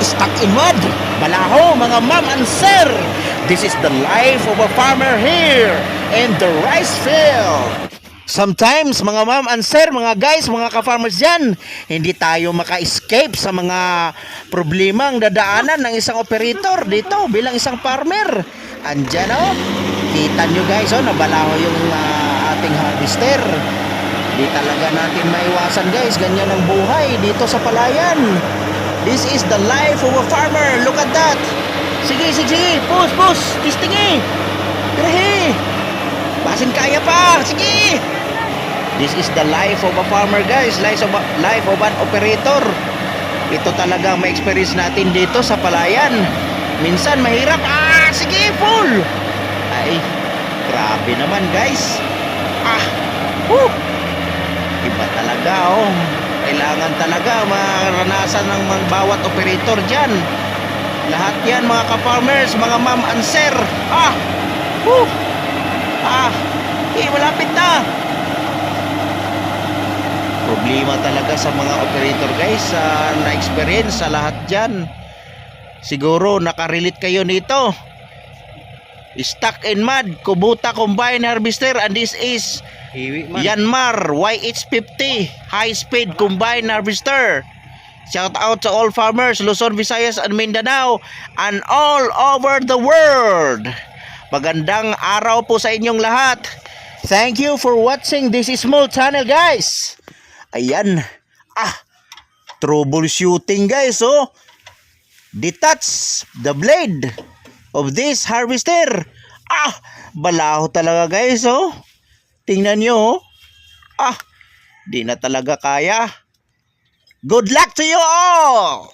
stuck in mud. Balaho mga ma'am and sir. This is the life of a farmer here in the rice field. Sometimes mga ma'am and sir, mga guys, mga ka-farmers dyan, hindi tayo maka-escape sa mga problemang dadaanan ng isang operator dito bilang isang farmer. Andyan oh, kita nyo guys oh, nabalaho yung ating harvester. Di talaga natin maiwasan guys, ganyan ang buhay dito sa palayan. This is the life of a farmer. Look at that. Sige, push, tistingi. Tirahi. Basin kaya pa, sige. This is the life of a farmer guys, life of an operator. Ito talaga may experience natin dito sa palayan. Minsan mahirap, sige, full. Ay, grabe naman guys. Iba talaga oh. Kailangan talaga maranasan ng mga bawat operator dyan. Lahat yan mga ka-farmers, mga ma'am and sir. Malapit na. Problema talaga sa mga operator guys, na-experience sa lahat dyan. Siguro nakarelate kayo nito. Stuck in mud, Kubota combine harvester, and this is Yanmar YH50 high speed combine harvester. Shout out to all farmers Luzon, Visayas and Mindanao and all over the world. Magandang araw po sa inyong lahat. Thank you for watching this small channel guys. Ayan. Troubleshooting guys oh. Detach the blade of this harvester. Balaho talaga guys oh. Tingnan nyo oh. Di na talaga kaya. Good luck to you all.